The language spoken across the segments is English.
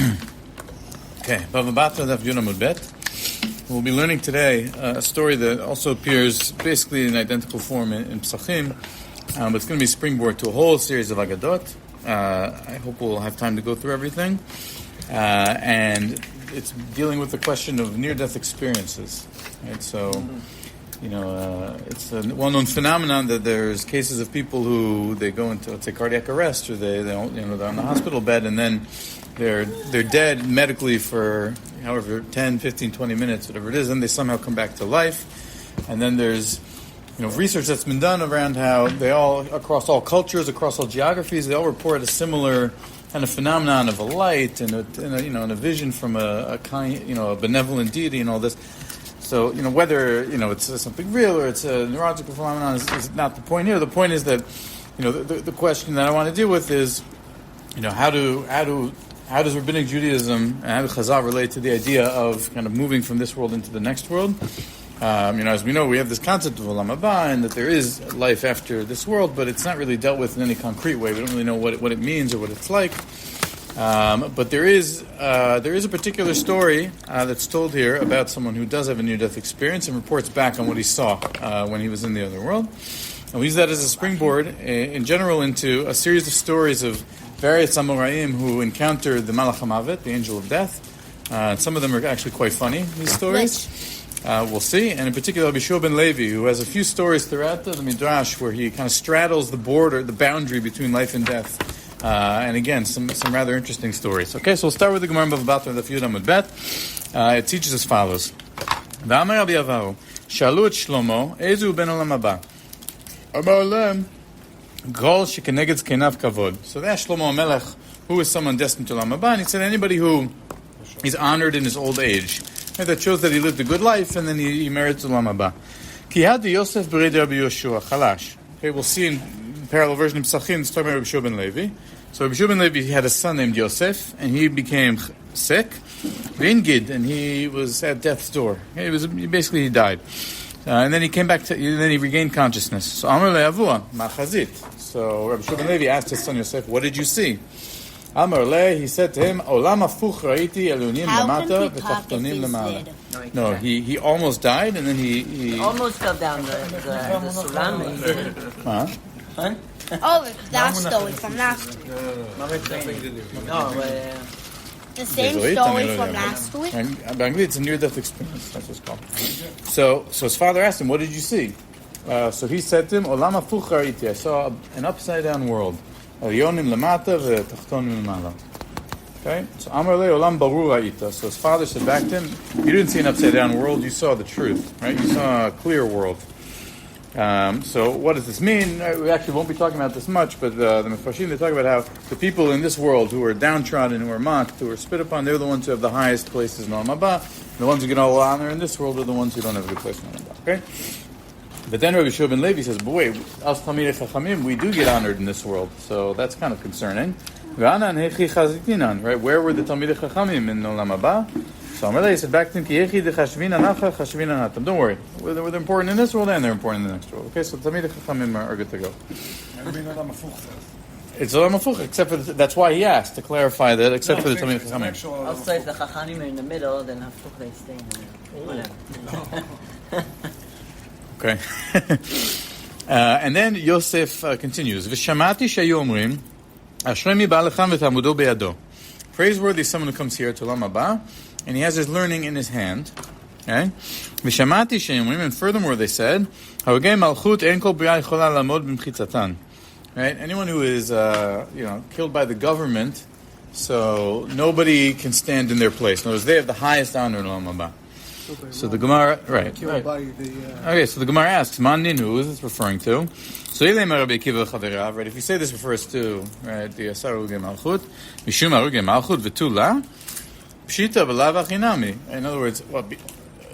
Okay, Bava Batra, Daf Yud Amud Bet. We'll be learning today a story that also appears basically in identical form in Psachim, but it's going to be springboard to a whole series of Agadot. I hope we'll have time to go through everything. And it's dealing with the question of near-death experiences. Right? So, it's a well-known phenomenon that there's cases of people who they go into, let's say, cardiac arrest, or they're on the hospital bed, and then they're dead medically for however 10, 15, 20 minutes, whatever it is, and they somehow come back to life. And then there's research that's been done around how they all, across all cultures, across all geographies, they all report a similar kind of phenomenon of a light and a vision from a kind, a benevolent deity and all this. So, whether, it's something real or it's a neurological phenomenon is not the point here. The point is that, the question that I want to deal with is, how does Rabbinic Judaism and how does Chazal relate to the idea of kind of moving from this world into the next world? As we know, we have this concept of Olam and that there is life after this world, but it's not really dealt with in any concrete way. We don't really know what it means or what it's like. But there is a particular story that's told here about someone who does have a near-death experience and reports back on what he saw when he was in the other world. And we use that as a springboard, in general, into a series of stories of various Amoraim who encounter the Malach HaMavet, the angel of death. Some of them are actually quite funny, these stories. We'll see. And in particular, Rabbi Shua ben Levi, who has a few stories throughout the Midrash where he kind of straddles the boundary between life and death. And again, some rather interesting stories. Okay, so we'll start with the Gemara in Bava Batra, Daf Yud Amud Bet. It teaches as follows. V'amar Rabbi Avahu, Shalu et Shlomo, Ezu ben Olam Haba. Amar Lem, Gol shekeneged zkenav kavod. So that's Shlomo HaMelech, who is someone destined to Olam Haba. And he said anybody who is honored in his old age. Right, that shows that he lived a good life and then he merits Olam Haba. Ki had Yosef b'rei Rabbi Yoshua, chalash. Okay, we'll see in parallel version of Psachim, it's talking about Rabbi Shua ben Levi. So Rabbi Shua ben Levi had a son named Yosef, and he became sick, V'ingid, and he was at death's door. He died. And then he came back then he regained consciousness. So Amar le'avua, ma'chazit. So Rabbi Shua ben Levi asked his son Yosef, what did you see? Amar le, he said to him, Olam apוך ראיתי, עליונים למטה, ותחתונים למעלה. No, he almost died, and then he almost fell down the sulam. Huh? Oh, that story from last week. The same story from last week? באנגלית, it's a near-death experience. That's what it's called. So his father asked him, what did you see? So he said to him, Olam הפוך ראיתי, I saw an upside-down world. עליונים למטה ותחתונים למעלה. Okay? So Amar le olam barur ראית. So his father said back to him, you didn't see an upside-down world, you saw the truth. Right? You saw a clear world. So what does this mean? We actually won't be talking about this much, but the Mefarshim, they talk about how the people in this world who are downtrodden, who are mocked, who are spit upon, they're the ones who have the highest places in Olam Haba. The ones who get all honor in this world are the ones who don't have a good place in Olam Haba. Okay? But then Rabbi Shua ben Levi says, but wait, as Talmidei Chachamim, we do get honored in this world. So that's kind of concerning. Right? Where were the Talmidei Chachamim in Olam Haba? So Amalei said back to him, don't worry. They're important in this world and they're important in the next world. Okay, so Talmidei Chachamim are good to go. It's Olam Apוך, except for that's why he asked, to clarify that, except for the Talmidei Chachamim. Also, if the Chachamim are in the middle, then Apוך they stay in the middle. Okay. And then Yosef continues. V'shamati shayu omrim, Ashrei ba lechan v'tamudo beyado. Praiseworthy is someone who comes here to Olam Haba, and he has his learning in his hand. Okay? V'shamati shayu omrim, and furthermore they said, Harogei malchut en kol bria yichola lamod b'mchitzatan. Right? Anyone who is killed by the government, so nobody can stand in their place. In other words, they have the highest honor in Olam Haba. So the Gemara, right. Okay, so the Gemara asks, Man Ninu, who is this referring to? So right, if you say this refers to, right, the Asar Uge Malchut, Mishum Aruge Malchut V'tula, Pshita B'lav Achinami. In other words,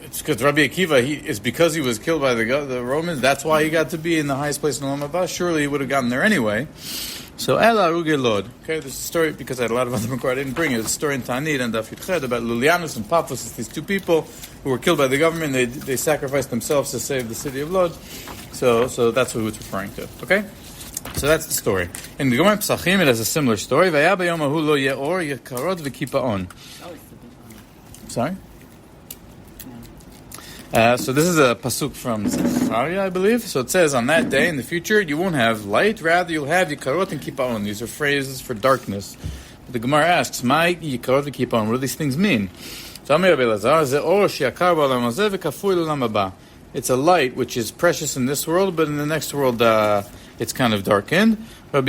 it's because Rabbi Akiva, it's because he was killed by the Romans, that's why he got to be in the highest place in Olam Haba. Surely he would have gotten there anyway. So Ela Aruge Lod. Okay, this is a story, because I had a lot of other Makar I didn't bring it. It's a story in Tanit and Daf Yud about Lulianus and Paphos. It's these two people who were killed by the government. They sacrificed themselves to save the city of Lod. So that's what it's referring to. Okay? So that's the story. In the Gemara Pesachim, it has a similar story. Vaya b'yom hahu lo ye'or yekarot v'kipaon. Sorry? So this is a pasuk from Zechariah, I believe. So it says, on that day in the future, you won't have light, rather you'll have yikarot and kipaon. These are phrases for darkness. But the Gemara asks, "My yikarot v'kipaon, what do these things mean?" It's a light which is precious in this world, but in the next world it's kind of darkened. Right,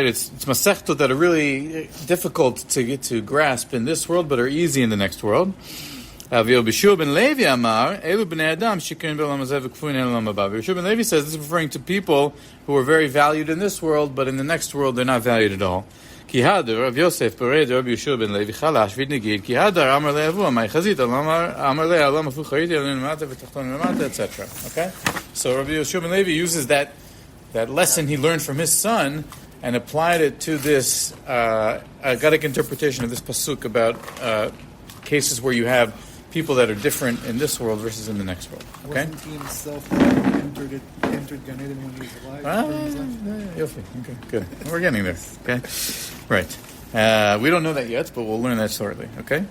it's masechtot that are really difficult to get to grasp in this world, but are easy in the next world. Yeshua ben Levi says this is referring to people who are very valued in this world, but in the next world they're not valued at all. Rav Yosef Bered Rabbi Yeshua ben Levi Chalash Vidnegid Kihadar Amar Le'avu Amay Chazit Amar Le Olam Apוך Raiti Alin Mata ותחתונים למטה, etc. Okay, so Rabbi Yeshua ben Levi uses that lesson he learned from his son and applied it to this Agadic interpretation of this pasuk about cases where you have people that are different in this world versus in the next world. Okay? Wasn't he himself entered Gan Eden when he was alive? Okay, good. We're getting there. Okay, right. We don't know that yet, but we'll learn that shortly. Okay.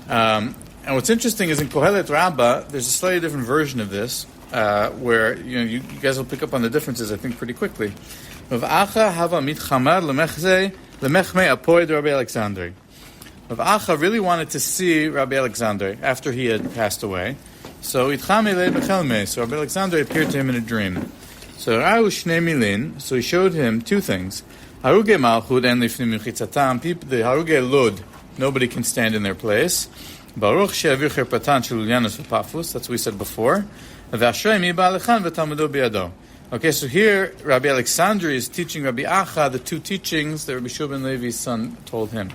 And what's interesting is in Kohelet Rabbah, there's a slightly different version of this, where you guys will pick up on the differences, I think, pretty quickly. Rav Acha really wanted to see Rabbi Alexander after he had passed away. So Rabbi Alexander appeared to him in a dream. So he showed him two things. The Haruge Lud, nobody can stand in their place. That's what we said before. Okay, so here Rabbi Alexander is teaching Rabbi Acha the two teachings that Rabbi Yeshua ben Levi's son told him.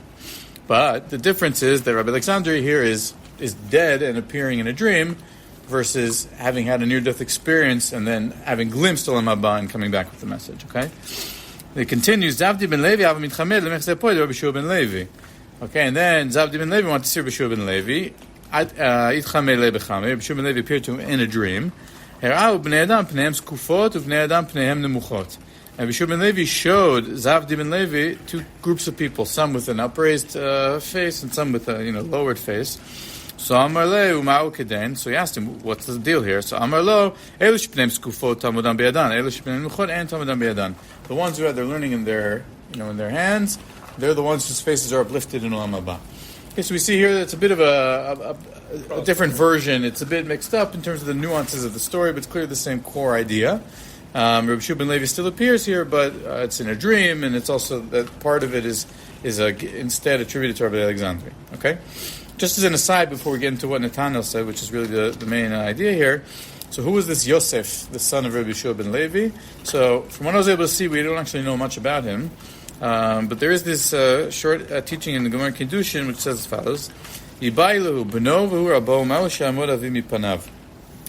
But the difference is that Rabbi Alexander here is dead and appearing in a dream versus having had a near-death experience and then having glimpsed Olam Haba and coming back with the message. Okay? It continues, Zavdi ben Levi Rabbi Yeshua ben Levi. Okay, and then Zavdi ben Levi wanted to see Rabbi Yeshua ben Levi. Rabbi Yeshua ben Levi appeared to him in a dream. And Rabbi Yeshua ben Levi showed Zavdi ben Levi two groups of people, some with an upraised face and some with a lowered face. So Amar Le Umau Keden. So he asked him, "What's the deal here?" So Amar Lo Elu Shpneim Skufot Tamudam Be'adan, Elu Shpneim Nuchot and Tamudam Be'adan. The ones who have their learning in their in their hands, they're the ones whose faces are uplifted in Olam Haba. Okay, so we see here that it's a bit of a different version. It's a bit mixed up in terms of the nuances of the story, but it's clearly the same core idea. Rabbi Yeshua ben Levi still appears here, but it's in a dream, and it's also that part of it is instead attributed to Rabbi Alexander. Okay, just as an aside before we get into what Nathanael said, which is really the main idea here. So who was this Yosef, the son of Rabbi Yeshua ben Levi? So from what I was able to see, we don't actually know much about him, but there is this short teaching in the Gemara Kiddushin which says as follows: Yibailu b'no v'hu rabo ma'u she'amod avi mipanav.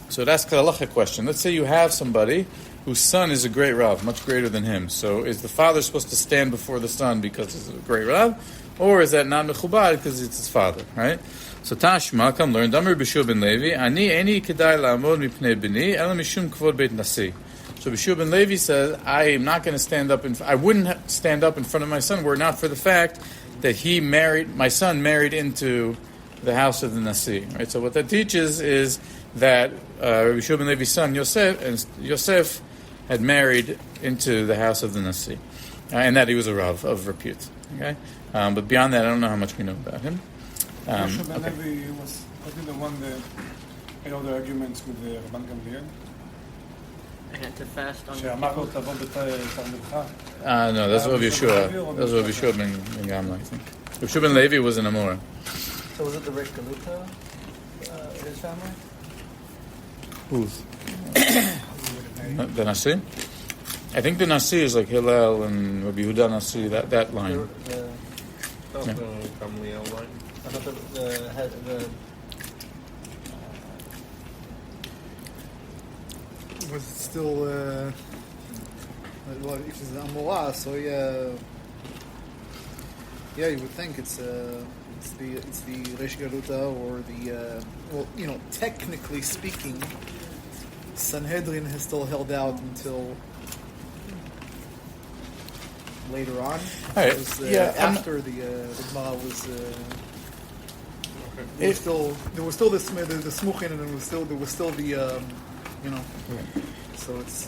So it asks a halacha question. Let's say you have somebody whose son is a great Rav, much greater than him. So is the father supposed to stand before the son because he's a great Rav? Or is that not mechubad because it's his father, right? So Tashma, come learn, Damar B'Shua ben Levi, Ani kedai la'amod mipnei b'ni, ela mishum kvod beit nasi. So B'Shua ben Levi says, I am not going to stand up, I wouldn't stand up in front of my son were it not for the fact that my son married into the house of the Nasi, right? So what that teaches is that Rabbi Yeshua ben Levi's son Yosef had married into the house of the Nasi, and that he was a Rav of repute. Okay, but beyond that, I don't know how much we know about him. Yeshua ben Levi was the one that had all the arguments with the Rabban Gamliel. I had to fast on שאמר לו תבוא בתלמודך. No, that's Rabbi Yeshua. That's Rabbi Yeshua ben Gamliel, I think. Rabbi Yeshua ben Levi was an Amora. So was it the Rish Galuta, his family? Who's? The Nasi? I think the Nasi is like Hillel and Rabbi Yehuda Nasi, that line. Gamliel line? I thought the Was it still well, if it's Amorah, so yeah, you would think it's the Reish Galuta or the technically speaking, Sanhedrin has still held out until later on. All right. It was, after the Gemara was. There was still the smuchin, and there was still the So it's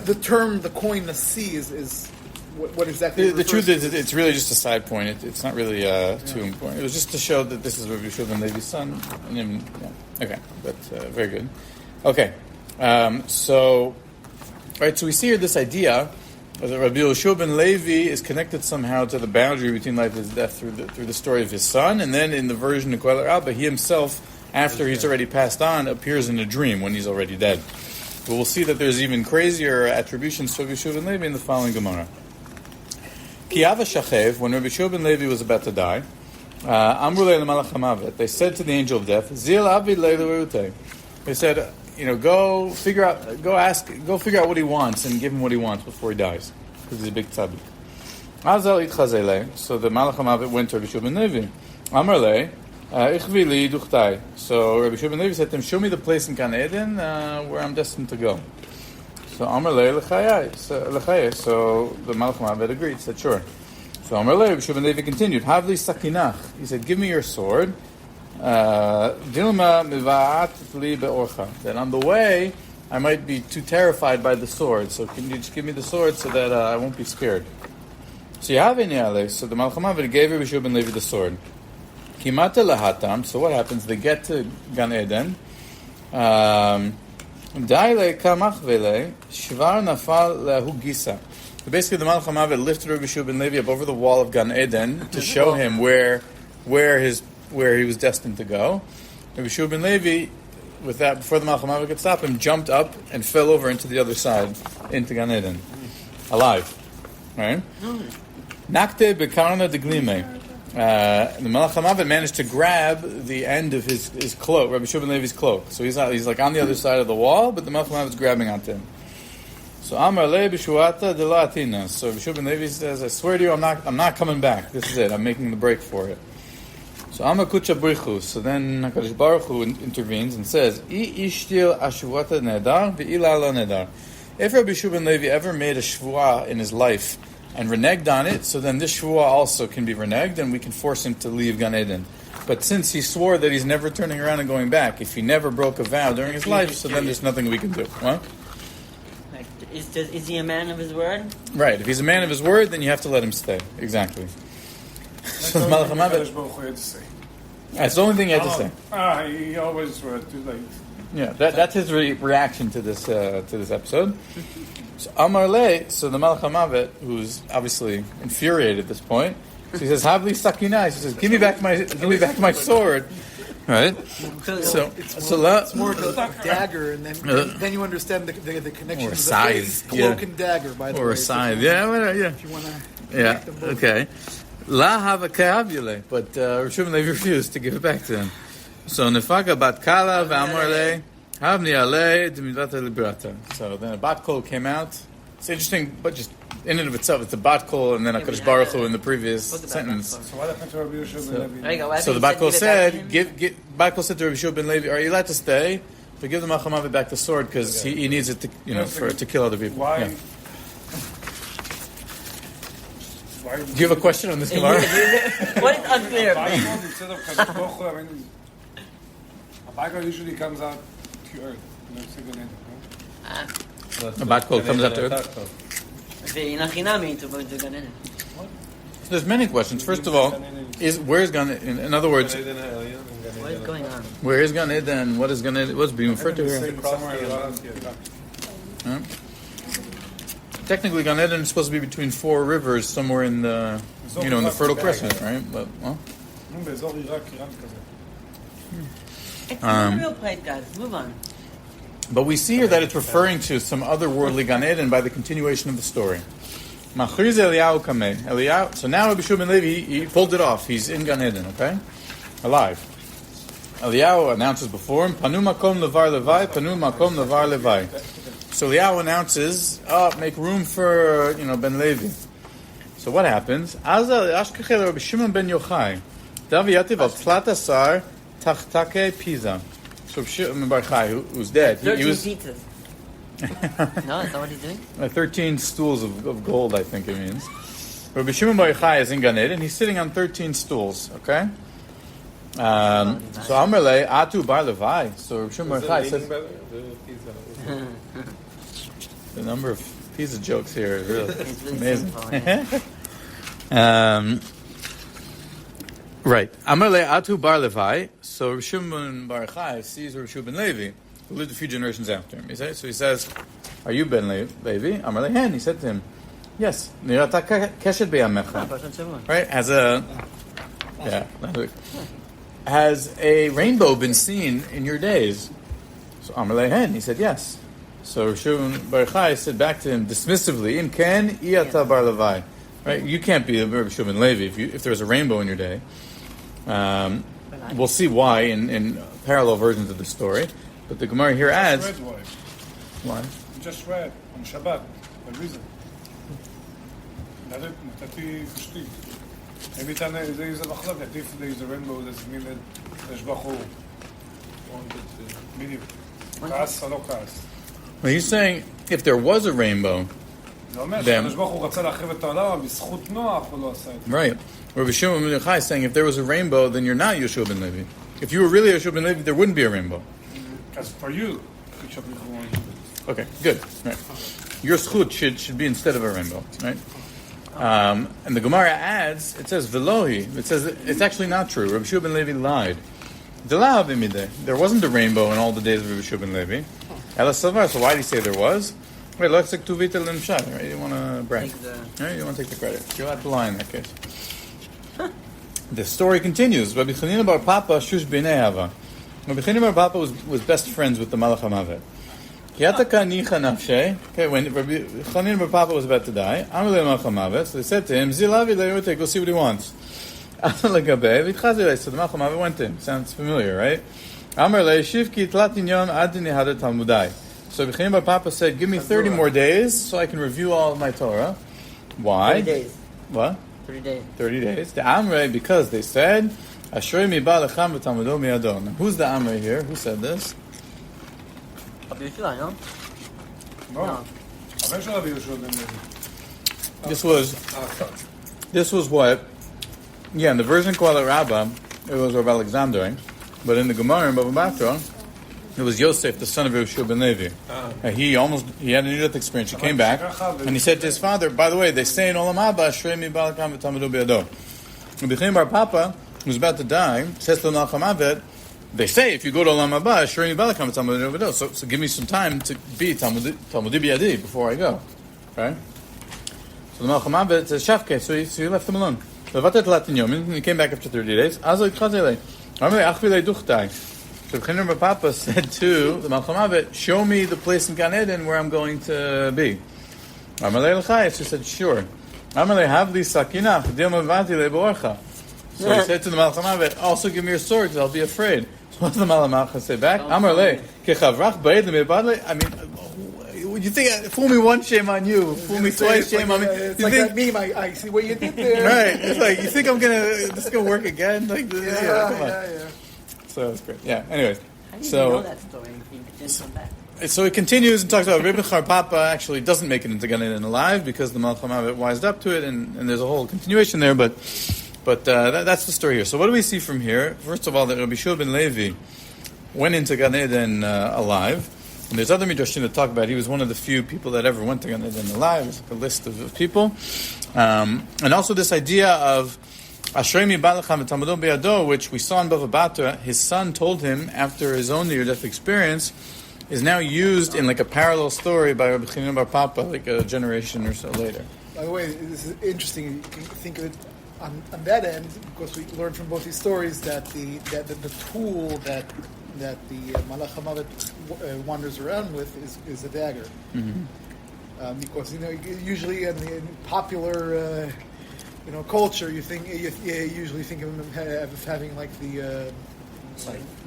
the term, the coin, the C is what exactly. The truth is, it's really just a side point. It's not really too important. It was just to show that this is Rabbi Yehoshua ben Levi's son. Okay, but very good. Okay, so we see here this idea that Rabbi Yehoshua ben Levi is connected somehow to the boundary between life and death through the story of his son, and then in the version of Koel Rabba, he himself, after he's already passed on, appears in a dream when he's already dead. But we'll see that there's even crazier attributions to Rabbi Yehoshua ben Levi in the following Gemara. Ki Ava Shachev, when Rabbi Yehoshua ben Levi was about to die, Amru le Malach HaMavet, they said to the angel of death, Zil Avid le. They said, go figure out what he wants and give him what he wants before he dies, because he's a big tzaddik. Azal itchazele. So the Malach HaMavet went to Rabbi Yehoshua ben Levi. Amar le, ichvi li duchtai. So Rabbi Yehoshua ben Levi said to him, show me the place in Gan Eden where I'm destined to go. So Amar le lechayai. So the Malach HaMavet agreed, said sure. So Amar le, Rabbi Yehoshua ben Levi continued, Havli sakinach. He said, give me your sword. Dilma mivaat li beorcha. That on the way I might be too terrified by the sword. So can you just give me the sword so that I won't be scared? So so the Malach HaMavet gave Rabbi Yehoshua ben Levi the sword. Kimata lahatam. So what happens? They get to Gan Eden. Daile kamach vele shvar nafal lehu gisa. Basically, the Malach HaMavet lifted Rabbi Yehoshua ben Levi up over the wall of Gan Eden to show him where he was destined to go. Rabbi Yehoshua ben Levi, with that, before the Malach HaMavet could stop him, jumped up and fell over into the other side, into Gan Eden, alive. Right? Nakte bekarna deglime. The Malach HaMavet managed to grab the end of his cloak, Rabbi Yehoshua ben Levi's cloak. So he's like on the other side of the wall, but the Malach HaMavet is grabbing onto him. So Amar le b'shuata de la atina. So Rabbi Yehoshua ben Levi says, I swear to you, I'm not coming back. This is it. I'm making the break for it. So Amar kucha brichu. So then HaKadosh Baruch Hu intervenes and says, I ishtil ashuvata nedar ve'ila lo nedar. If Rabbi Yehoshua ben Levi ever made a shvuah in his life and reneged on it, so then this shvuah also can be reneged, and we can force him to leave Gan Eden. But since he swore that he's never turning around and going back, if he never broke a vow during his life, so then there's nothing we can do. What? Is he a man of his word? Right. If he's a man of his word, then you have to let him stay. Exactly. So Malach HaMavet. That's the only thing he had to say. He always were too late. Yeah, that's his reaction to this episode. So Amar le, so the Malach HaMavet, who's obviously infuriated at this point, so he says, Havli sakina. He says, give me back my sword. Right? So it's more of a dagger, and then you understand the connection. Or a scythe. Cloak and dagger, by the way. Or a scythe. Yeah. If you want to. Yeah. Okay. La hava ka'avile, but Rabbi Yehoshua ben Levi refused to give it back to him. So nefaka bat kala v'amar le havni ale demidata liberata. So then a bat kol came out. It's interesting, but just in and of itself, it's a bat kol, and then HaKadosh Baruch Hu in the previous sentence. So what happened to Rabbi Yehoshua ben Levi? So the bat kol said, bat kol said to Rabbi Yehoshua ben Levi, "Are you allowed to stay? But give the Malach HaMavet back the sword because he needs it to, to kill other people." Why? Yeah. Do you have a question on this Gemara? What is unclear? Instead of Kadosh Baruch Hu, a Bible usually comes out to earth. A bat kol comes out to earth. There's many questions. First of all, where's Gan Eden? In other words, what is going on? Where is Gan Eden? What is Gan Eden? What's being referred to here? Technically, Gan Eden is supposed to be between four rivers, somewhere in the, in the Fertile Crescent, right? But It's not a real place, guys. Move on. But we see here that it's referring to some otherworldly Gan Eden by the continuation of the story. So now Rabbi Yehoshua ben Levi, he pulled it off. He's in Gan Eden, okay? Alive. Eliyahu announces before him, Panu makom levar levai, Panu makom levar levai. So Eliyahu announces, make room for, Ben Levi. So what happens? Azal ashkechel Rabbi Shimon ben Yochai, Davi yativ al tlat asar tachtake Pisa. So Shimon Bar Chai, who's dead, 13 was pizzas. No, is that what he's doing? 13 stools of gold, I think it means. Rabbi Shimon Bar Chai is in Gan Eden. He's sitting on 13 stools. Okay. So Amarle Atu Bar Levi. So Rabbi Shimon Bar Chai says the number of pizza jokes here is really, It's really amazing. simple, yeah. Right. Amarle Atu Bar Levi. So Rabbi Shimon Bar Chai sees Rabbi Shimon Levi, who lived a few generations after him. So he says, "Are you Ben Levi?" Amarle Hen. He said to him, "Yes." Nirata keshet beyamecha. Right? Has a rainbow been seen in your days? So Amarle Hen. He said, "Yes." So Rabbi Shimon Bar Chai said back to him dismissively, "Im ken iyata bar Levi." Right? You can't be Rabbi Shimon Levi if there's a rainbow in your day. We'll see why in parallel versions of the story. But the Gemara here adds... Read why. Why? You just read on Shabbat. The reason. נתתי פשטי. Every time there is a מחלוקת, if there is a rainbow, does it mean that there's בחור? בדיוק. כעס או לא כעס? Well, he's saying if there was a rainbow... זה אומר שהקדוש ברוך הוא רצה להחריב את העולם, בזכות נוח הוא לא עשה את זה. Right. Rabbi Shimon ben Yochai is saying if there was a rainbow, then you're not Yeshua ben Levi. If you were really Yeshua ben Levi, there wouldn't be a rainbow. Because for you, Okay, good. Right. Your schut should be instead of a rainbow, right? And the Gemara adds, it says Velohi. It says it's actually not true. Rabbi Shimon ben Levi lied. There wasn't a rainbow in all the days of Rabbi Shimon ben Levi. So why did he say there was? Wait, let's take right? You want to brag. Right? You want to take the credit. You're allowed to lie in that case. The story continues. Rabbi Chanina bar Papa shush b'nei hava. Rabbi Chanina bar Papa was best friends with the Malach HaMavet. Okay, when Rabbi Chanina bar Papa was about to die, so they said to him, Zilavi le'yote, go see what he wants. So the Malach HaMavet went to him. Sounds familiar, right? Amar le'shivki tlatin yom ad nihada talmudai. So Rabbi Chanina bar Papa said, give me 30 more days so I can review all of my Torah. Why? 30 days. What? 30 days. 30 days. The Amrei, because they said, Ashrei mi ba lecham v'talmudo miyado. Now, who's the Amrei here? Who said this? Rabbi Yeshua, no? לא. הבן של רבי יהושע בן לוי. This was what, in the version called it Rabbah, it was Rabbi Alexander, but in the Gemara in Bava Batra, it was Yosef, the son of Yeshua ben Levi. He had a near-death experience. He came back, and he said to his father, by the way, they say in Olam Haba, Ashrei mi ba lecham v'talmudo biyado. Rabbi Chanina bar Papa, who's about to die, says to the Malach HaMavet, they say if you go to Olam Haba, Ashrei mi ba lecham v'talmudo biyado. So give me some time to be Talmudi biyadi before I go. Okay? So the Malach HaMavet says, Shafke, so he left him alone. And he came back after 30 days. So Chanina bar Papa said to the Malach HaMavet, show me the place in Gan Eden where I'm going to be. Amalei l'chai, she said, sure. Amalei havli sakina, ch'dil mavati le'borecha. So he said to the Malach HaMavet, also give me your sword, because I'll be afraid. So what did the Malach HaMavet say back? Amalei, kechavrach ba'ed le'mebadle. I mean, you think, fool me once, shame on you. Fool me twice, shame on me. It's like that meme, I see what you did there. Right. It's like, you think this is going to work again? Like, come on. Yeah. So it's great. Yeah. Anyways, How do you know that story if he didn't come back? So it continues and talks about Rabbi Bar Papa actually doesn't make it into Gan Eden alive because the Malach HaMavet wised up to it, and there's a whole continuation there. But that's the story here. So what do we see from here? First of all, that Rabbi Shimon ben Levi went into Gan Eden alive. And there's other midrashim that talk about he was one of the few people that ever went to Gan Eden alive. There's like a list of people, and also this idea of Ashrei mi ba lecham v'talmudo biyado, which we saw in Bava Batra, his son told him after his own near-death experience, is now used in like a parallel story by Rabbi Chanina bar Papa, like a generation or so later. By the way, this is interesting. You can think of it on that end, because we learned from both these stories that the tool that the Malach HaMavet wanders around with is a dagger. Mm-hmm. Because usually in popular culture, you usually think of him as having like the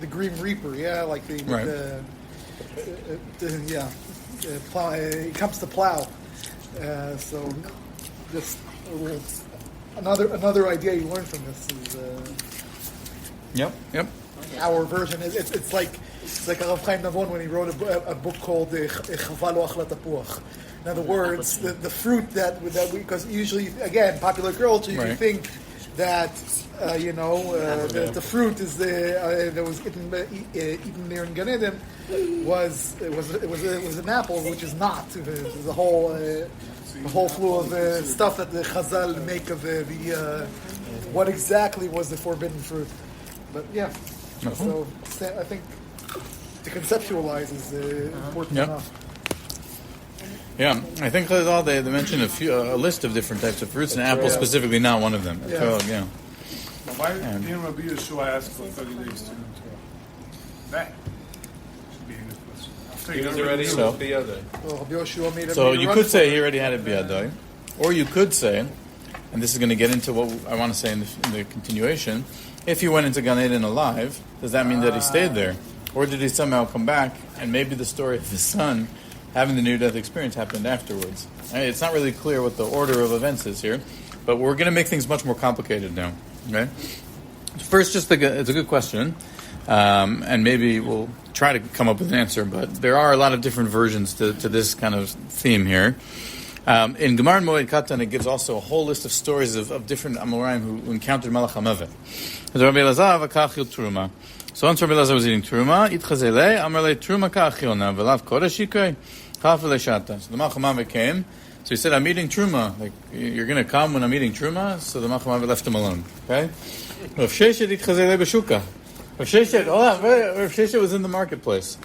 Green Reaper, like plow. He comes to plow. So just another idea you learn from this is. Yep. Our version is it's like It's like Rav Chaim Navon when he wrote a book called Chava Lo Achlat Tapuach. In other words, the fruit that we, because usually, again, popular culture, you think that the fruit is that was eaten there in Gan Eden was an apple, which is not. There's a whole slew of stuff that the Chazal make of what exactly was the forbidden fruit. But so I think to conceptualize is important enough. Yeah, I think they mention a list of different types of fruits, and apple specifically not one of them. Yeah. So, But why didn't Rabbi Yeshua ask for 30 days to that? Should be a good question. He was already So- with the other. Well, Rabbi Yoshua made a So made a you run could for say it. he already had it biyadai, or you could say, and this is going to get into what I want to say in the continuation, if he went into Gan Eden alive, does that mean that he stayed there? Or did he somehow come back, and maybe the story of his son having the near-death experience happened afterwards? Right? It's not really clear what the order of events is here, but we're going to make things much more complicated now. Okay? First, it's a good question, and maybe we'll try to come up with an answer, but there are a lot of different versions to this kind of theme here. In Gemara and Moed Katan, it gives also a whole list of stories of different Amoraim who encountered Malach HaMavet. Rabbi Elazar v'kachil truma. So once Rabbi Elazar was eating truma, itchazele, amarle truma ka'achilna, v'lav kodesh yikrei, chaf v'leshata. So the Malach HaMavet came, so he said, I'm eating truma. Like, you're going to come when I'm eating truma? So the Malach HaMavet left him alone. Okay? Rav Sheshet itchazele b'shuka. Rav Sheshet, Rav Sheshet was in the marketplace.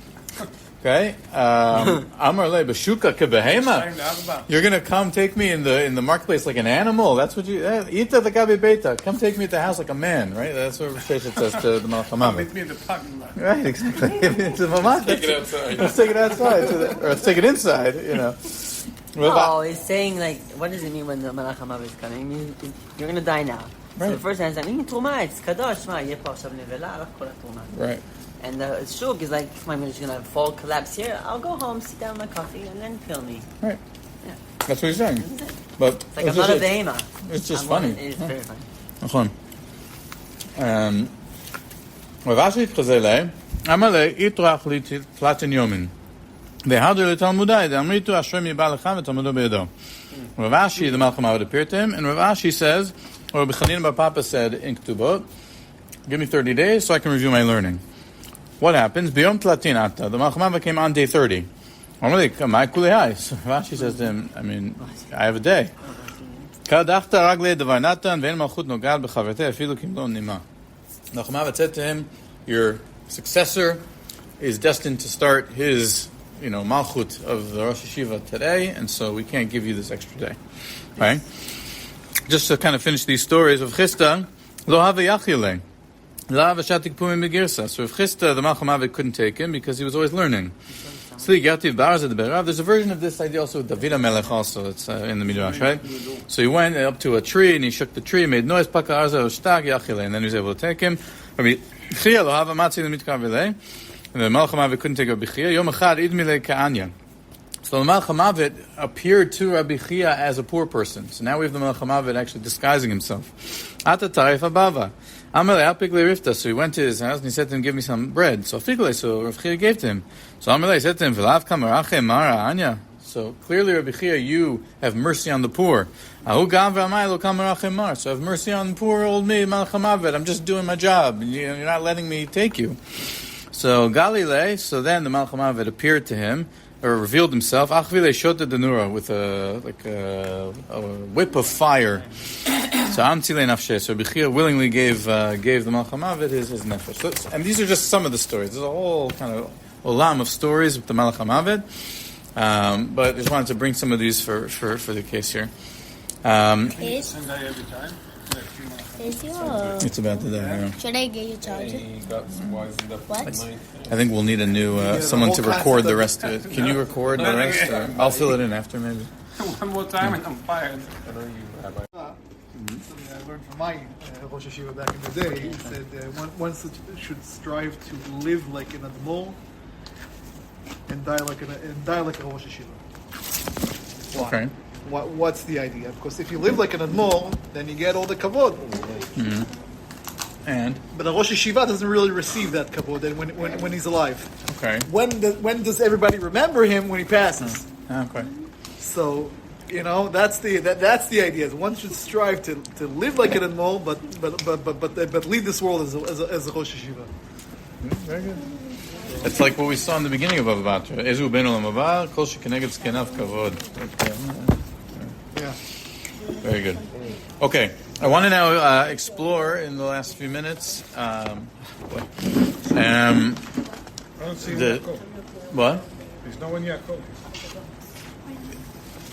Okay, Amar le b'shuka kebehema. You're gonna come take me in the marketplace like an animal. That's what you ita the gabi beta. Come take me to the house like a man, right? That's what Sheshet says to the Malach HaMavet. Meet me in the parking lot. Right, exactly. It's a mamat. Take it outside. Let's take it outside, or let's take it inside. No, he's saying like, what does it mean when the Malach HaMavet is coming? It means you're gonna die now. So Right. the first time he's like, Truma, it's kadosh, ma, yeh po hashav nevela, alach kol ha-truma. Right. And the shuk is like, I'm just gonna fall, collapse here. I'll go home, sit down with my coffee, and then kill me. Right. Yeah. That's what he's saying. But It's like I'm not a behema. It's just I'm funny. It's very funny. נכון. רבשי התחזה להם, אמר לה, יטרח לי תלתן יומן. והדר לתלמודי, דאמריתו אשרי מבא לך ותלמודו בידו. Ravashi, the Malach HaMavet appeared to him, and Ravashi says, or B'chanin Bar Papa said in Ketubot, give me 30 days so I can review my learning. What happens? B'yom tlatin ata. The Malach HaMavet came on day 30. So Ravashi says to him, I have a day. Kadachta ragle devar natan ve'en malchut nogad b'chaverte afilu kimlo nima. The Malach HaMavet said to him, your successor is destined to start his malchut of the Rosh Hashiva today, and so we can't give you this extra day. Right? Just to kind of finish these stories of Chista, lo have yachile. La v'shatik pumim begirsa. So if Chista, the Malach HaMavet couldn't take him because he was always learning. There's a version of this idea also with David HaMelech also. It's in the Midrash, right? So he went up to a tree and he shook the tree, made noise, paka arza oshtag yachile, and then he was able to take him. Chia lo have matzi l'mitkar v'lei. And the Malach HaMavet couldn't take Rabbi Chia. Yom echad idmile ka'anya. So the Malach HaMavet appeared to Rabbi Chia as a poor person. So now we have the Malach HaMavet actually disguising himself. Ata tarif abava. Amale apik le'rifta. So he went to his house and he said to him, give me some bread. So Rabbi Chia gave to him. So Amale said to him, V'lav kamarachem mara anya. So clearly, Rabbi Chia, you have mercy on the poor. So have mercy on poor old me, Malach HaMavet. I'm just doing my job. You're not letting me take you. So Galilei, so then the Malach HaMavet appeared to him, or revealed himself, Achvile shota denura, with a whip of fire. So Amtile nafshe. So Rabbi Chia willingly gave the Malach HaMavet his nefesh. So, and these are just some of the stories. There's a whole kind of olam of stories with the Malach HaMavet. But I just wanted to bring some of these for the case here. Is your... It's about to die. Should I get your charger? What? I think we'll need a new someone to record the rest of it. Can you record the rest? Or I'll fill it in after, maybe. One more time and I'm fired. Something I learned from my Rosh Hashiva back in the day. He said one should strive to live like an Admor and die like a Rosh Hashiva. Why? Okay. What's the idea? Because if you live like an Admor, then you get all the kavod. Mm-hmm. But the Rosh Yeshiva doesn't really receive that kabod when he's alive. Okay. When does everybody remember him? When he passes. Okay. So, that's the idea. One should strive to live like an Admol, but leave this world as a Rosh Yeshiva. Very good. It's like what we saw in the beginning of Bava Batra. Ezu ben olam haba, kol shekeneged zkenav kavod. Yeah. Very good. Okay, I want to now explore in the last few minutes. I don't see Yaakov. What? There's no one Yaakov.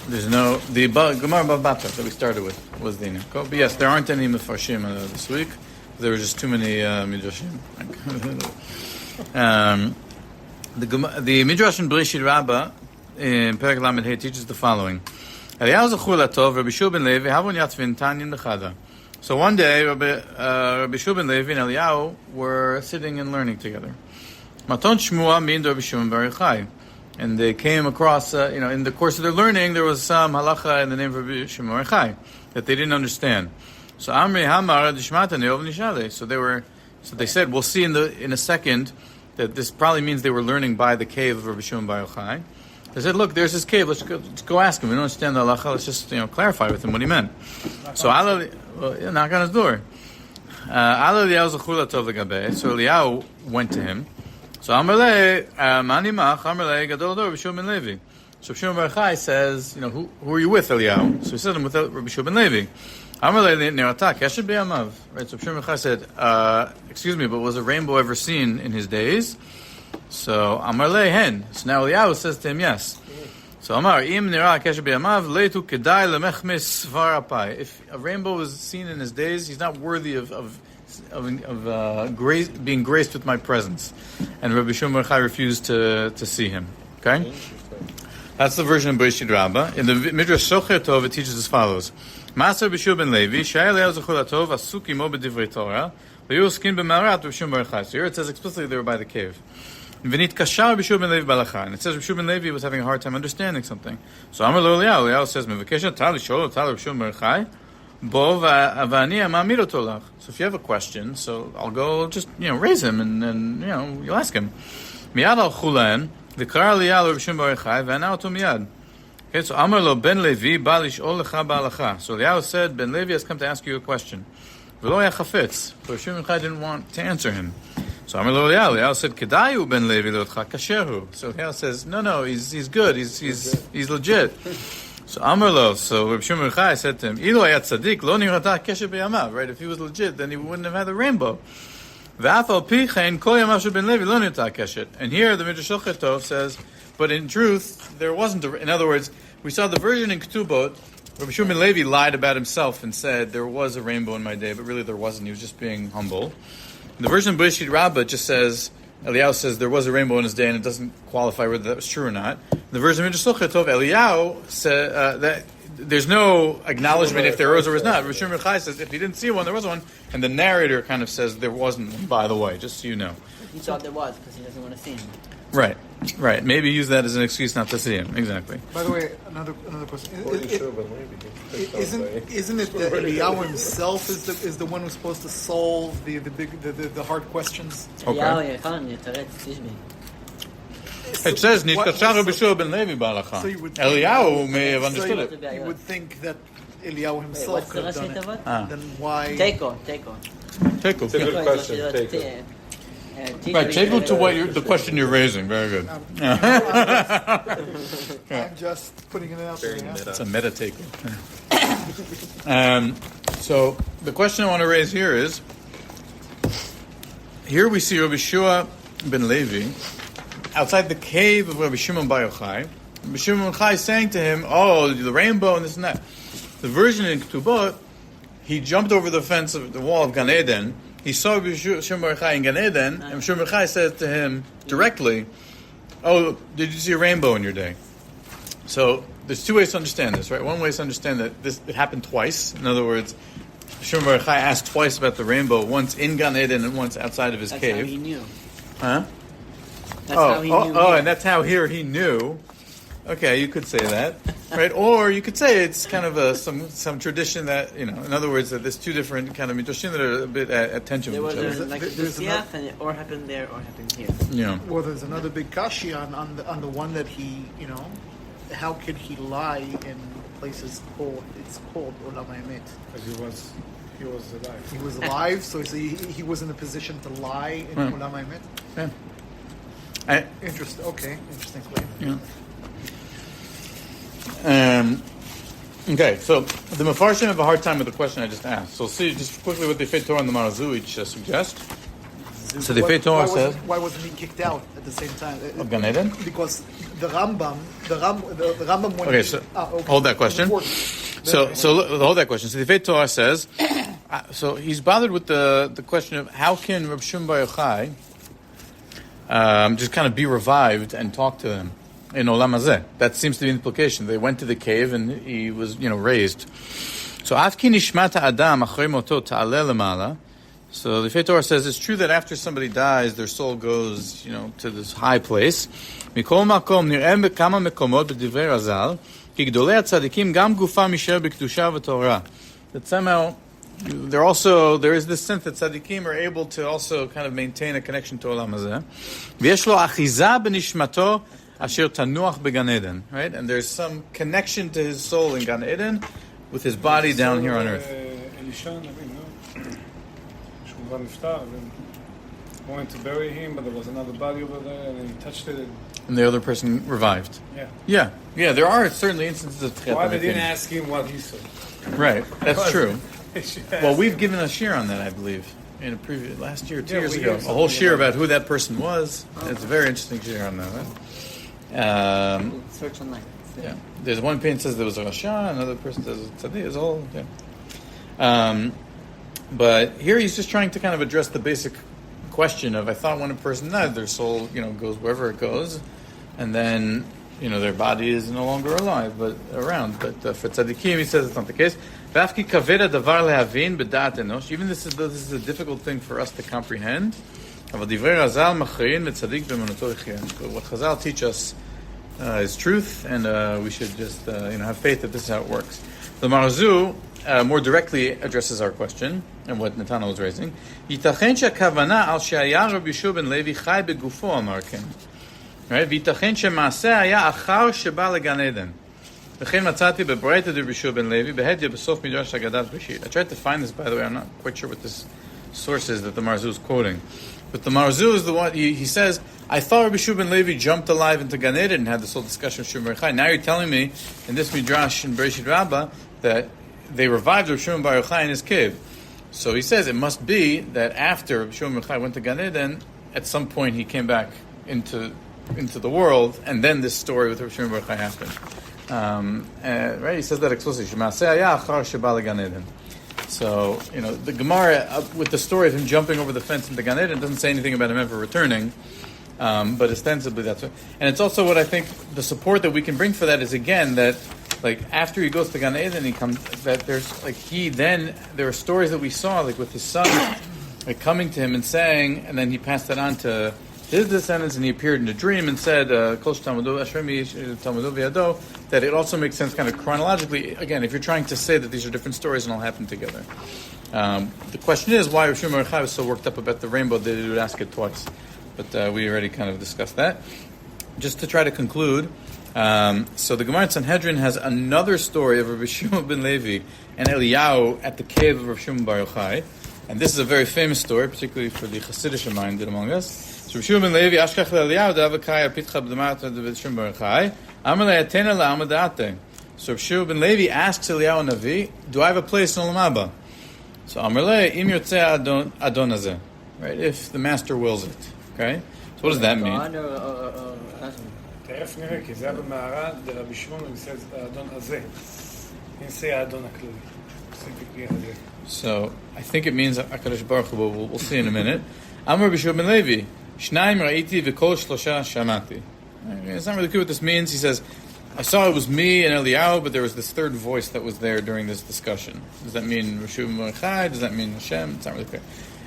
There's no the Gemara Bava Batra that we started with was the Yaakov. But yes, there aren't any mefarshim this week. There were just too many midrashim. The midrash in Bereshit Rabbah in Perek Lamed Hey teaches the following. So one day, Rabbi Shua ben Levi and Eliyahu were sitting and learning together. And they came across, in the course of their learning, there was some halacha in the name of Rabbi Shimon bar Yochai that they didn't understand. So they said, we'll see in a second that this probably means they were learning by the cave of Rabbi Shimon bar Yochai. They said, look, there's his cave. Let's go ask him. We don't understand the halacha. Let's just clarify with him what he meant. So knock on his door. So Eliyahu went to him. So Amarle, Manimach, Amarle, Gadol Rabbi Shua ben Levi. So Shimon bar Yochai says, who are you with, Eliyahu? So he said, I'm with Rabbi Shua ben Levi. Amarle Nerata Keshet B'Yamav. Right. So Shimon bar Yochai said, excuse me, but was a rainbow ever seen in his days? So Amarle Hen. So now Eliyahu says to him, yes. So Amar Im Nera Keshet B'Yamav Leitu Kedai Lemechmis Svarapai. If a rainbow was seen in his days, he's not worthy of being graced with my presence. And Rabbi Shimon bar Yochai refused to see him. Okay? That's the version of Bereshit Rabbah. In the Midrash Socher Tov, it teaches as follows. Maser Rabbi Shua ben Levi, Shaya Eliyahu Zechur Latov, Asuk Imo B'divrei Torah, V'yu Oskin B'Marat Rabbi Shimon bar Yochai. So here it says explicitly they were by the cave. V'nit Kashar Rabbi Shua ben Levi Balacha. And it says Rabbi Shua ben Levi was having a hard time understanding something. So Amar Lo Eliyahu, Eliyahu says, Mevakesha Tal Shol Tal Rabbi Shimon bar Yochai, Bo V'ani Amamid Otolach. So if you have a question, so I'll go just, raise him and you'll ask him. Miyad al Chulan, V'kar Eliyahu Rabbi Shimon bar Yochai, V'ana Oto Miyad. Okay, so Amar Lo Ben Levi Ba Lish'ol Lecha Ba'alacha. So Eliyahu said, Ben Levi has come to ask you a question. V'lo ya chafetz. But Shimon bar Yochai didn't want to answer him. So Amar Lo Eliyahu said, Kedayu Ben Levi Leotcha Kasheru. So Eliyahu says, no, he's good, he's legit. So Amar Lo, so Rabbi Shimon bar Yochai said to him, Ilo ayat tzadik lo nirata keshet b'yamav. Right, if he was legit, then he wouldn't have had the rainbow. V'af al pi chen kol yamav shel Ben Levi lo nirata keshet. And here the Midrash Socher Tov says, but in truth, there wasn't in other words, we saw the version in Ketubot, Rabbi Shua ben Levi lied about himself and said, there was a rainbow in my day, but really there wasn't. He was just being humble. The version of Bereshit Rabbah just says, Eliyahu says there was a rainbow in his day, and it doesn't qualify whether that was true or not. The version of Midrash Socher Tov, Eliyahu said that there's no acknowledgement if there was or was not. Rabbi Shimon bar Yochai says if he didn't see one, there was one, and the narrator kind of says there wasn't one, by the way, just so you know. He thought there was because he doesn't want to see him. Right. Maybe use that as an excuse not to see him. Exactly. By the way, another question. Isn't it that Eliyahu himself is the one who's supposed to solve the hard questions? Okay. It says Nitkashar Rabbi Shua ben Levi Balacha. So Eliyahu may have understood it. You would think that Eliyahu himself could have done it. Then why? Teiko. It's a good question. Right, take it to the question you're raising. Very good. I'm just putting it out there. It's a meta take. So the question I want to raise here is: here we see Rabbi Shua ben Levi outside the cave of Rabbi Shimon bar Yochai. Rabbi Shimon bar Yochai is saying to him, "Oh, the rainbow and this and that." The version in Ketubot, he jumped over the fence of the wall of Gan Eden. He saw Rabbi Shimon bar Yochai in Gan Eden, and Shimon bar Yochai said to him directly, "Oh, did you see a rainbow in your day?" So there's two ways to understand this, right? One way is to understand that it happened twice. In other words, Shimon bar Yochai asked twice about the rainbow, once in Gan Eden and once outside of his cave. That's how he knew. Huh? That's how he knew. And that's how here he knew. Okay, you could say that, right? Or you could say it's kind of some tradition that, in other words, that there's two different kind of midrashim that are a bit at tension There with was each other. like a dusiyach, and it or happened there or happened here. Yeah. Well, there's another big kashi on the one that he, how could he lie in places called Olam Haemet? Because he was alive. He was alive, so he was in a position to lie in Olam Haemet. Yeah. Interesting. Okay, interesting claim. Yeah. Okay, so the Mefarshim have a hard time with the question I just asked. So we'll see just quickly what the Fei Torah and the Marazul each suggest. So the Fei Torah says, why wasn't he kicked out at the same time? Of Gan Eden? Because the Rambam, the Rambam. When Okay, so hold that question. So hold that question. So the Fei Torah says, so he's bothered with the question of how can Reb Shimon Bar Yochai just kind of be revived and talk to them in Olam Hazeh. That seems to be the implication. They went to the cave and he was, raised. So Afki Nishmata Adam Achrei Moto Ta'aleh Lemala. So the Fei Torah says it's true that after somebody dies, their soul goes, to this high place. Mikol Makom Nir'em Bekama Mekomot B'divrei Razal Ki Gdolei HaTzadikim Gam Gufa Misher B'Kedusha V'Torah. That somehow there is this sense that tzaddikim are able to also kind of maintain a connection to Olam Hazeh. V'yesh lo achiza b'nishmato asher tanuach began Eden. Right? And there's some connection to his soul in Gan Eden with his body down here on earth. Wanted to bury him, but there was another body over there, and he touched it. And the other person revived. Yeah. There are certainly instances of tchiat. Why they didn't ask him what he saw? Right, that's true. Well, we've given a shir on that, I believe, in a previous last year, 2 years ago. A whole shir about who that person was. It's a very interesting shir on that. Right? Search online. Yeah, there's one opinion says there was a rasha, another person says tzaddik. It's all but here he's just trying to kind of address the basic question of, I thought when a person died, their soul, goes wherever it goes, and then, their body is no longer alive, but around. But for tzaddikim, he says it's not the case. Even this is a difficult thing for us to comprehend. What Chazal teach us is truth, and we should just have faith that this is how it works. The Marazul more directly addresses our question and what Netanel was raising. Right? I tried to find this, by the way. I'm not quite sure what this source is that the Marazul is quoting. But the Marazul is the one, he says, I thought Rabbi Shua ben Levi jumped alive into Gan Eden and had this whole discussion with Shimon Bar Yochai. Now you're telling me in this Midrash in Bereshit Rabbah that they revived Rabbi Shimon Bar Yochai in his cave. So he says it must be that after Rabbi Shimon Bar Yochai went to Gan Eden, at some point he came back into the world, and then this story with Rabbi Shimon Bar Yochai happened. Right? He says that explicitly. So, the Gemara, with the story of him jumping over the fence into Gan Eden, doesn't say anything about him ever returning. But ostensibly that's what. And it's also what I think the support that we can bring for that is, again, that, after he goes to Gan Eden, there are stories that we saw, with his son, coming to him and saying, and then he passed that on to his descendants, and he appeared in a dream and said, that it also makes sense kind of chronologically, again, if you're trying to say that these are different stories and all happen together. The question is why Rav Shimon Bar Yochai was so worked up about the rainbow that he would ask it twice. But we already kind of discussed that. Just to try to conclude, so the Gemara in Sanhedrin has another story of Rabbi Shimon ben Levi and Eliyahu at the cave of Rav Shimon Bar Yochai. And this is a very famous story, particularly for the Hasidic-minded among us. So Rav Shimon ben Levi, Ashkach le'Eliyahu, da'avakai apitcha b'damata Rav Shimon Bar Yochai, amar le'atena la'amadate. So Rav Shimon ben Levi asks Eliyahu Navi, do I have a place in Olam Haba? So amar le, im yotzeh adon hazeh. Right, if the master wills it. Okay? So what does that mean? תכף נראה, כי זה היה במערה, רבי שמעון says האדון הזה. He say האדון הכללי. So, I think it means HaKadosh Baruch Hu, but we'll see in a minute. Amar Rabbi Shua ben Levi, Shnayim Raiti v'kol shlosha shamati. It's not really clear what this means. He says, I saw it was me and Eliyahu, but there was this third voice that was there during this discussion. Does that mean Rav Shua ben Yochai? Does that mean Hashem? It's not really clear.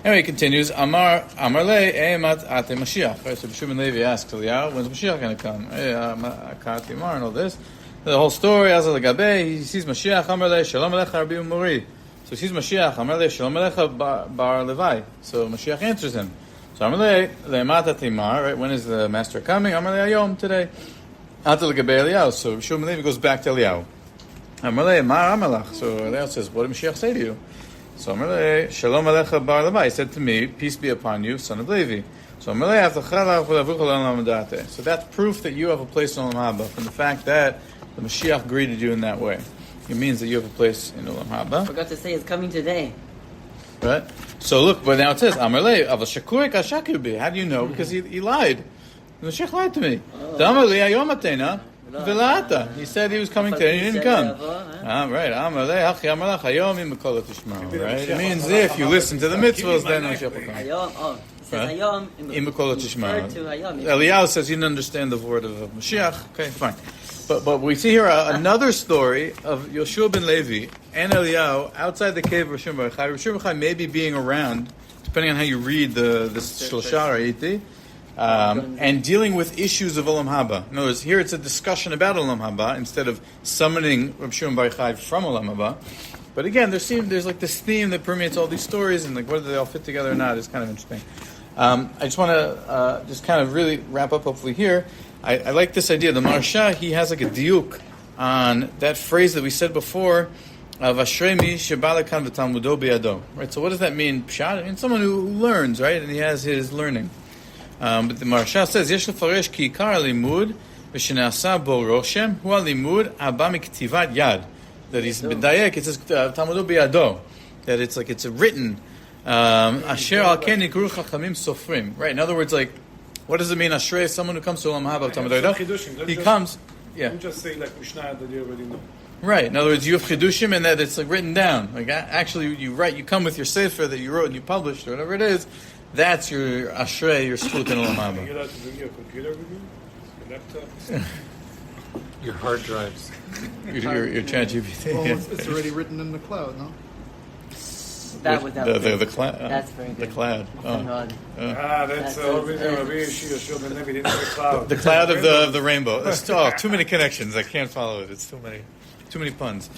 Anyway, he continues, Amar le emat ate Mashiach. Right, so Bishub ben Levi asks Eliyahu, when's Mashiach going to come? Akat Imar and all this. The whole story, Azal Gabe, he sees Mashiach, Amar le, Shalom Alecha Rabbi Umori. So he sees Mashiach, Amar le, Shalom Alecha Bar Levi. So Mashiach answers him. So Amar le, emat ate Imar, right, when is the master coming? Amar le, Ayom, today. Azal Gabe Eliyahu. So Bishub ben Levi goes back to Eliyahu. Amar le, Mar Amalach. So Eliyahu says, what did Mashiach say to you? So Amalei, Shalom Alecha Bar Levi. He said to me, peace be upon you, son of Levi. So Amalei, so that's proof that you have a place in Olam Haba from the fact that the Mashiach greeted you in that way. It means that you have a place in Olam Haba. I forgot to say it's coming today. Right? So look, but now it says, Amalei, Aval Shakurik Ashakubi. How do you know? Because he lied. The Mashiach lied to me. Amalei Ayom Atena. He said he was coming today, he didn't come. Right. Right? It means if you listen to the mitzvahs, then Mashiach will come. Eliyahu says he didn't understand the word of Mashiach. Okay, fine. But we see here another story of Yoshua ben Levi and Eliyahu outside the cave of Rishon Bar Yochai. Rishon Bar Yochai may be being around, depending on how you read the Shlosha Ra'i'ti. And dealing with issues of Olam Haba. In other words, here it's a discussion about Olam Haba instead of summoning Reb Shimon Bar Yochai from Olam Haba. But again, there's like this theme that permeates all these stories, and like whether they all fit together or not is kind of interesting. I just want to just kind of really wrap up hopefully here. I like this idea. The Maharsha, he has like a diuk on that phrase that we said before, Vashremi Shebalakan v'Talmudo biyado. Right. So what does that mean? Pshat? I mean, someone who learns, right, and he has his learning. But the Maharsha says, "Yesh lefaresh ki ikar alimud v'shenasa bo roshem hu alimud haba miktivat yad." That he's b'dayek. It says Talmudo biyado. That it's like it's a written. Asher al ken nikru chachamim sofrim. Right. In other words, like, what does it mean? Ashrei, someone who comes to Olam Haba Talmudo biyado. He comes. Yeah. Don't just say like Mishnah that you already know. Right. In other words, you have chidushim and that it's like written down. Like actually, you write. You come with your sefer that you wrote and you published or whatever it is. That's your ashrei, your zchut in Olam Haba. You're allowed to bring your computer with you? Your laptop? Your hard drives. Your ChatGPT. Well, it's already written in the cloud, no? That was the cloud. That's very good. The cloud. Oh God. That's the whole reason Rabbi Yoshua ben Levi didn't have a cloud. The cloud of the rainbow. There's too many connections. I can't follow it. It's too many puns.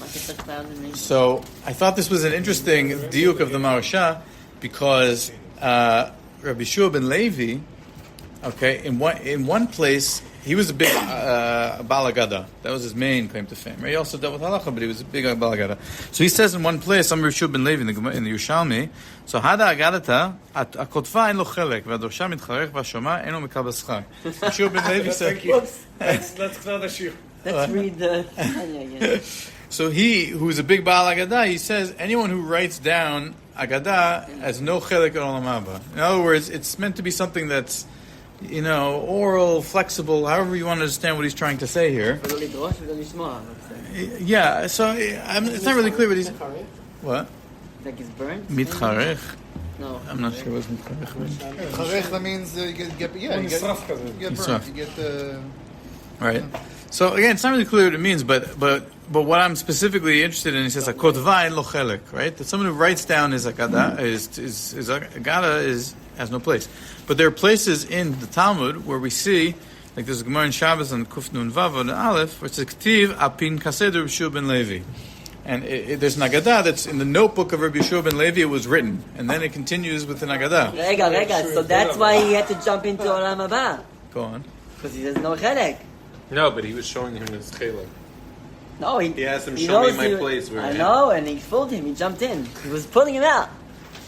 So I thought this was an interesting diuk of the Maharsha because Rabbi Shua ben Levi, okay, in one place he was a big balagada. That was his main claim to fame. Right? He also dealt with halacha, but he was a big balagada. So he says in one place, I'm Rabbi Shua ben Levi in the Yerushalmi. So hada agadata akotva en lo chelek v'adorsha mitcharech v'ashoma eno mekabel schar. Rabbi Shua ben Levi said, Let's clear the shir. Let's read the. So he, who's a big Baal Agadah, he says anyone who writes down Agadah has no chelek in Olam Haba. In other words, it's meant to be something that's, oral, flexible, however you want to understand what he's trying to say here. Yeah, so it's not really clear what he's... What? Like it's burnt? Mitcharech? No. I'm not sure what mitcharech means. Charech, that means you get burnt. You get Right. So again, it's not really clear what it means, but what I'm specifically interested in, he says akotva en lo chelek, right? That someone who writes down his agada has no place. But there are places in the Talmud where we see, like there's a Gemara in Shabbos on Kuf Nun Vav and Aleph, where it says Ktiv apin kased Rabbi Shua ben Levi, and there's an agada that's in the notebook of Rabbi Shua ben Levi. It was written, and then it continues with an agada. Rega. So that's why he had to jump into Olam Haba. Go on. Because he doesn't know chelek. No, but he was showing him his chelek. No, he asked him, show me my place. Where I know, and he fooled him. He jumped in. He was pulling him out.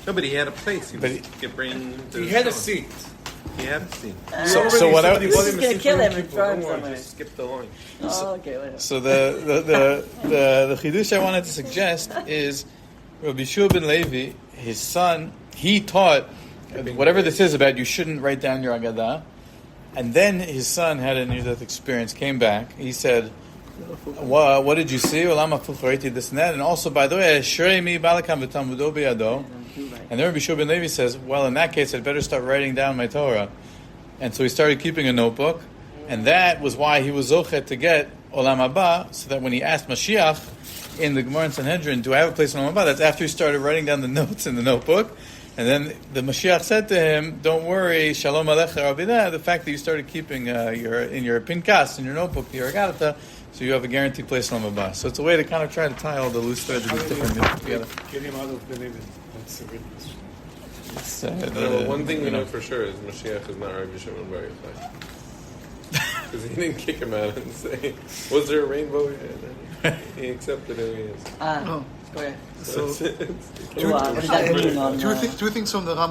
No, but he had a place. He had a seat. He had a seat. So what I was just going to kill him and throw him somewhere. Just skip the line. Oh, okay, whatever. So the chidush I wanted to suggest is Rabbi Shua ben Levi, his son, he taught whatever this is about you shouldn't write down your agadah. And then his son had a near-death experience, came back. He said, what did you see? Olam apוך, Raiti, this and that. And also, by the way, Shrei mi balakam v'Talmudo biyado. And then Rabbi Shua ben Levi says, well, in that case, I'd better start writing down my Torah. And so he started keeping a notebook. And that was why he was zochet to get Olam Haba, so that when he asked Mashiach in the Gemara in Sanhedrin, do I have a place in Olam Haba? That's after he started writing down the notes in the notebook. And then the Mashiach said to him, "Don't worry, Shalom Alecha Rabbi." The fact that you started keeping your pinkas in your notebook, the Yergadata, so you have a guaranteed place on Haba. So it's a way to kind of try to tie all the loose threads of these different things together. Get him out of the living. That's a good question. One thing we know for sure is Mashiach is not Rabbi Shimon Bar Yochai. Because he didn't kick him out and say, "Was there a rainbow?" He accepted who he is. Go ahead. So, What does that mean on... two things from the Ram.